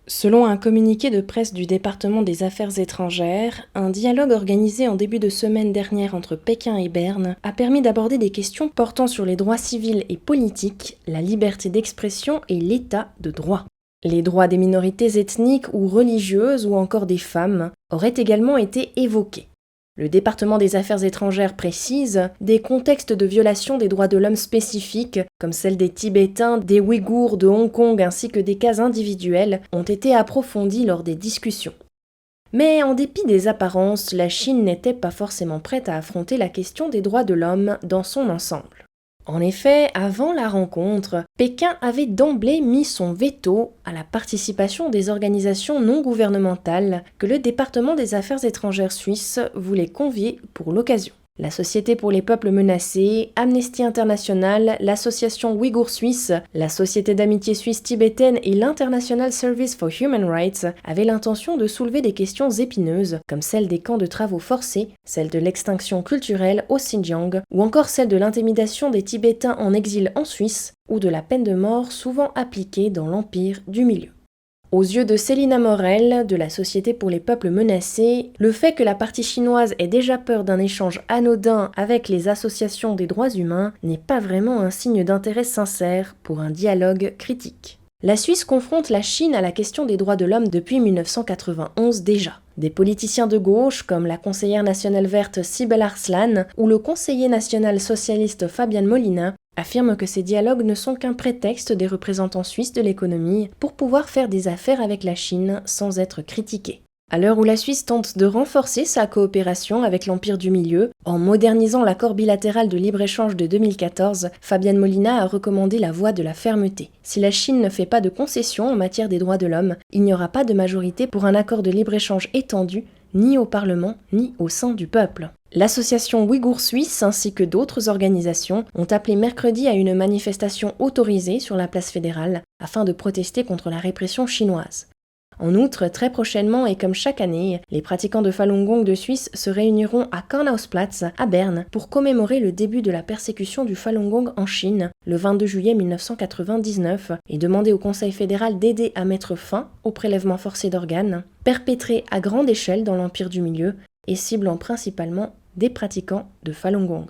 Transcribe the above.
Selon un communiqué de presse du département des Affaires étrangères, un dialogue organisé en début de semaine dernière entre Pékin et Berne a permis d'aborder des questions portant sur les droits civils et politiques, la liberté d'expression et l'état de droit. Les droits des minorités ethniques ou religieuses ou encore des femmes auraient également été évoqués. Le département des Affaires étrangères précise des contextes de violation des droits de l'homme spécifiques, comme celle des Tibétains, des Ouïghours de Hong Kong ainsi que des cas individuels, ont été approfondis lors des discussions. Mais en dépit des apparences, la Chine n'était pas forcément prête à affronter la question des droits de l'homme dans son ensemble. En effet, avant la rencontre, Pékin avait d'emblée mis son veto à la participation des organisations non gouvernementales que le département des Affaires étrangères suisse voulait convier pour l'occasion. La Société pour les peuples menacés, Amnesty International, l'Association Ouïghour Suisse, la Société d'amitié suisse tibétaine et l'International Service for Human Rights avaient l'intention de soulever des questions épineuses, comme celle des camps de travaux forcés, celle de l'extinction culturelle au Xinjiang, ou encore celle de l'intimidation des Tibétains en exil en Suisse, ou de la peine de mort souvent appliquée dans l'Empire du Milieu. Aux yeux de Célina Morel, de la Société pour les peuples menacés, le fait que la partie chinoise ait déjà peur d'un échange anodin avec les associations des droits humains n'est pas vraiment un signe d'intérêt sincère pour un dialogue critique. La Suisse confronte la Chine à la question des droits de l'homme depuis 1991 déjà. Des politiciens de gauche, comme la conseillère nationale verte Sibel Arslan ou le conseiller national socialiste Fabian Molina, affirment que ces dialogues ne sont qu'un prétexte des représentants suisses de l'économie pour pouvoir faire des affaires avec la Chine sans être critiqués. À l'heure où la Suisse tente de renforcer sa coopération avec l'Empire du Milieu, en modernisant l'accord bilatéral de libre-échange de 2014, Fabian Molina a recommandé la voie de la fermeté. Si la Chine ne fait pas de concessions en matière des droits de l'homme, il n'y aura pas de majorité pour un accord de libre-échange étendu, ni au Parlement, ni au sein du peuple. L'Association Ouïghour Suisse ainsi que d'autres organisations ont appelé mercredi à une manifestation autorisée sur la place fédérale afin de protester contre la répression chinoise. En outre, très prochainement et comme chaque année, les pratiquants de Falun Gong de Suisse se réuniront à Karlausplatz, à Berne, pour commémorer le début de la persécution du Falun Gong en Chine, le 22 juillet 1999, et demander au Conseil fédéral d'aider à mettre fin au prélèvement forcé d'organes, perpétré à grande échelle dans l'Empire du Milieu et ciblant principalement des pratiquants de Falun Gong.